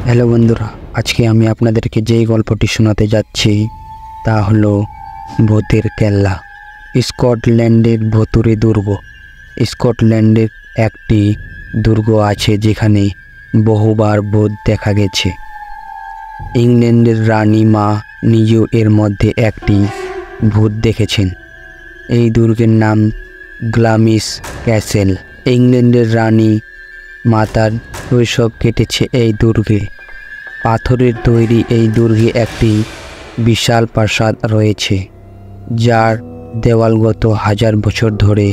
Hello বন্ধুরা, আজকে আমি আপনাদেরকে যেই গল্পটি শোনাতে যাচ্ছি তা হলো ভূতের কেল্লা। স্কটল্যান্ডের ভুতুড়ে দুর্গ। স্কটল্যান্ডের একটি দুর্গ আছে যেখানে বহুবার ভূত দেখা গেছে। ইংল্যান্ডের রানী মা নিজেও এর মধ্যে একটি ভূত দেখেছেন। এই দুর্গের নাম গ্ল্যামিস ক্যাসেল। ইংল্যান্ডের রানী মাতার শৈশব কেটেছে এই দুর্গে। পাথরের তৈরি এই দুর্গে একটি বিশাল প্রাসাদ রয়েছে, যার দেওয়ালগত হাজার বছর ধরে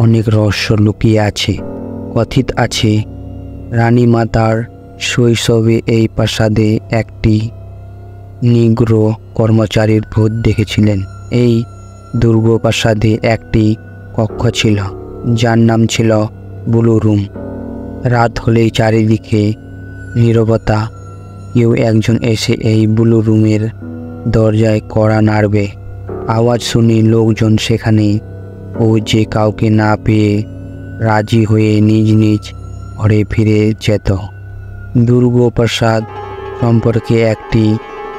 অনেক রহস্য লুকিয়ে আছে। কথিত আছে, রানী মাতার শৈশবে এই প্রাসাদে একটি নিগ্রো কর্মচারীর ভূত দেখেছিলেন। এই দুর্গ প্রাসাদে একটি কক্ষ ছিল, যার নাম ছিল ব্লু রুম। রাত হলেই চারিদিকে নীরবতা। কেউ একজন এসে এই ব্লু রুমের দরজায় কড়া নাড়বে। আওয়াজ শুনে লোকজন সেখানে যে কাউকে না পেয়ে রাজি হয়ে নিজ নিজ ঘরে ফিরে যেত। দুর্গ প্রাসাদ সম্পর্কে একটি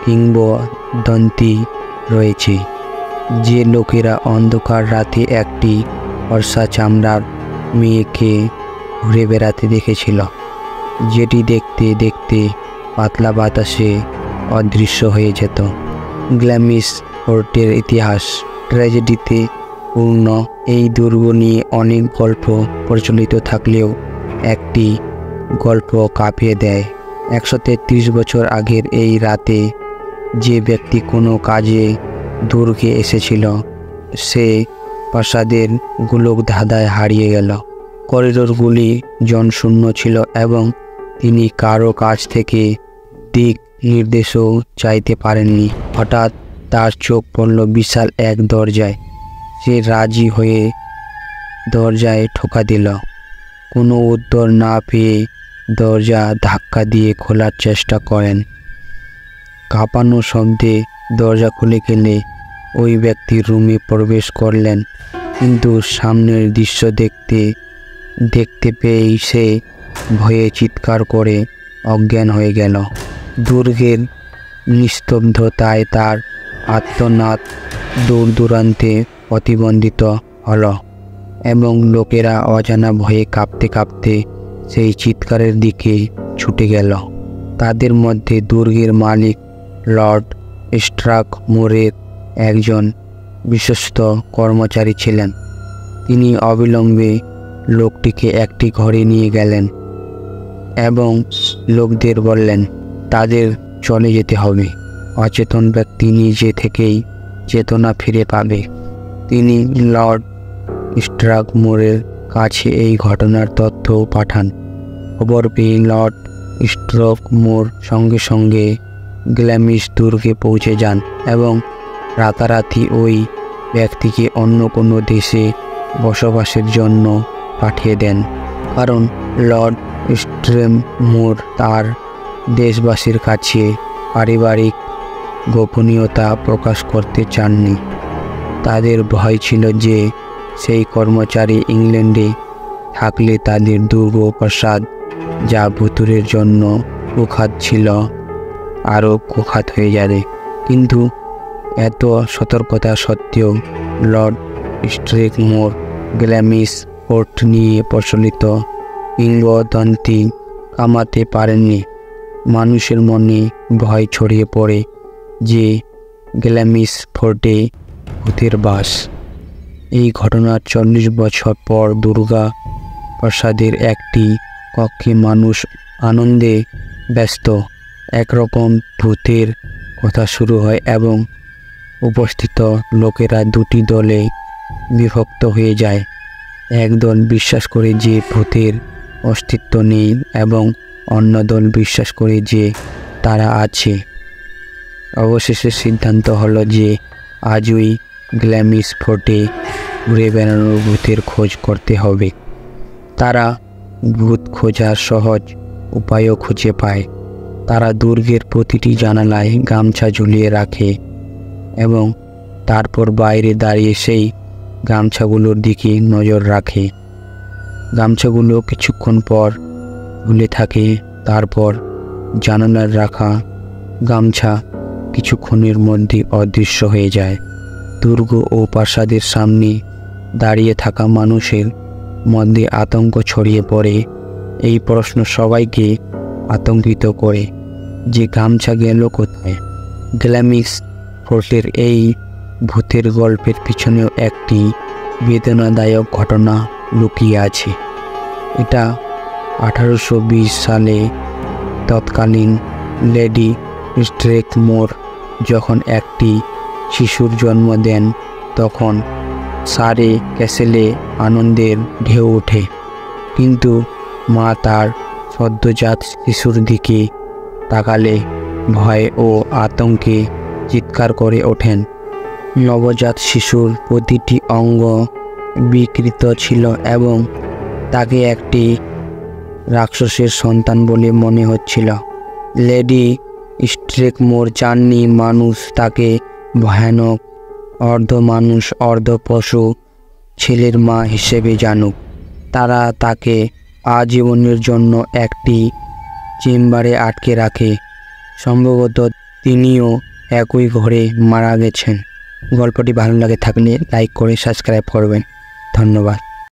কিংবদন্তি রয়েছে যে লোকেরা অন্ধকার রাতে একটি ফর্সা চামড়ার মেয়েকে ঘুরে বেড়াতে দেখেছিল, যেটি দেখতে দেখতে পাতলা বাতাসে অদৃশ্য হয়ে যেত। গ্ল্যামিস ফোর্টের ইতিহাস ট্র্যাজেডিতে পূর্ণ। এই দুর্গ নিয়ে অনেক গল্প প্রচলিত থাকলেও একটি গল্প কাঁপিয়ে দেয়। 133 বছর আগের এই রাতে যে ব্যক্তি কোনো কাজে দুর্গে এসেছিল, সে প্রাসাদের গোলকধাঁধায় হারিয়ে গেল। করিডোরগুলি জনশূন্য ছিল এবং তিনি কারো কাছ থেকে দিক নির্দেশও চাইতে পারেননি। হঠাৎ তার চোখ পড়ল বিশাল এক দরজায়। সে রাজি হয়ে দরজায় ঠোকা দিল। কোনো উত্তর না পেয়ে দরজা ধাক্কা দিয়ে খোলার চেষ্টা করেন। কাঁপানো শব্দে দরজা খুলে গেলে ওই ব্যক্তি রুমে প্রবেশ করলেন, কিন্তু সামনের দৃশ্য দেখতে পেয়েই সে ভয়ে চিৎকার করে অজ্ঞান হয়ে গেল। দুর্গের নিস্তব্ধতায় তার আর্তনাদ দূর দূরান্তে প্রতিধ্বনিত হলো এবং লোকেরা অজানা ভয়ে কাঁপতে কাঁপতে সেই চিৎকারের দিকে ছুটে গেল। তাদের মধ্যে দুর্গের মালিক লর্ড স্ট্রাকমোরের একজন বিশ্বস্ত কর্মচারী ছিলেন। তিনি অবিলম্বে লোকটিকে একটি ঘরে নিয়ে গেলেন এবং লোকদের বললেন, তাদের চলে যেতে হবে। অচেতন ব্যক্তি নিজে থেকেই চেতনা ফিরে পাবে। তিনি লর্ড স্ট্রাকমোরের কাছে এই ঘটনার তথ্য পাঠান। খবর পেয়ে লর্ড স্ট্রাকমোর সঙ্গে সঙ্গে গ্ল্যামিস দুর্গে পৌঁছে যান এবং রাতারাতি ওই ব্যক্তিকে অন্য কোনো দেশে বসবাসের জন্য পাঠিয়ে দেন, কারণ লর্ড স্ট্রাকমোর তার দেশবাসীর কাছে পারিবারিক গোপনীয়তা প্রকাশ করতে চাননি। তাদের ভয় ছিল যে সেই কর্মচারী ইংল্যান্ডে থাকলে তাদের দুর্গ প্রাসাদ, যা ভুতুড়ের জন্য কুখ্যাত ছিল, আরও কুখ্যাত হয়ে যাবে। কিন্তু এত সতর্কতা সত্ত্বেও লর্ড স্ট্রাকমোর গ্ল্যামিস ফোর্ট নিয়ে প্রচলিত কিংবদন্তি কামাতে পারেননি। মানুষের মনে ভয় ছড়িয়ে পড়ে যে গ্ল্যামিস ফোর্টে ভূতের বাস। এই ঘটনার 40 বছর পর দুর্গা প্রাসাদের একটি কক্ষে মানুষ আনন্দে ব্যস্ত। একরকম ভূতের কথা শুরু হয় এবং উপস্থিত লোকেরা দুটি দলে বিভক্ত হয়ে যায়। একদল বিশ্বাস করে যে ভূতের অস্তিত্ব নেই এবং অন্য দল বিশ্বাস করে যে তারা আছে। অবশেষে সিদ্ধান্ত হলো যে আজই গ্ল্যামিস ফোর্টে ঘুরে বেড়ানোর ভূতের খোঁজ করতে হবে। তারা ভূত খোঁজার সহজ উপায়ও খুঁজে পায়। তারা দুর্গের প্রতিটি জানালায় গামছা ঝুলিয়ে রাখে এবং তারপর বাইরে দাঁড়িয়ে সেই গামছাগুলোর দিকে নজর রাখে। গামছাগুলো কিছুক্ষণ পর ঝুলে থাকে, তারপর জানালার রাখা গামছা কিছুক্ষণের মধ্যে অদৃশ্য হয়ে যায়। দুর্গ ও প্রাসাদের সামনে দাঁড়িয়ে থাকা মানুষের মধ্যে আতঙ্ক ছড়িয়ে পড়ে। এই প্রশ্ন সবাইকে আতঙ্কিত করে যে গামছা গেল কোথায়। গ্ল্যামিক্স ফোর্টের এই ভূতের গল্পের পিছনেও একটি বেদনাদায়ক ঘটনা লুকিয়ে আছে। এটা 1820 সালে তৎকালীন লেডি স্ট্রেকমোর যখন একটি শিশুর জন্ম দেন, তখন সারে ক্যাসেলে আনন্দের ঢেউ ওঠে। কিন্তু মা তার সদ্যজাত শিশুর দিকে তাকালে ভয় ও আতঙ্কে চিৎকার করে ওঠেন। নবজাত শিশুর প্রতিটি অঙ্গ বিকৃত ছিল এবং তাকে একটি রাক্ষসের সন্তান বলে মনে হচ্ছিল। লেডি স্ট্রেকমোর চাননি মানুষ তাকে ভয়ানক অর্ধ মানুষ অর্ধ পশু ছেলের মা হিসেবে জানুক। তারা তাকে আজীবনের জন্য একটি চেম্বারে আটকে রাখে। সম্ভবত তিনিও একই ঘরে মারা গেছেন। গল্পটি ভালো লাগে থাকলে লাইক করে সাবস্ক্রাইব করবেন। ধন্যবাদ।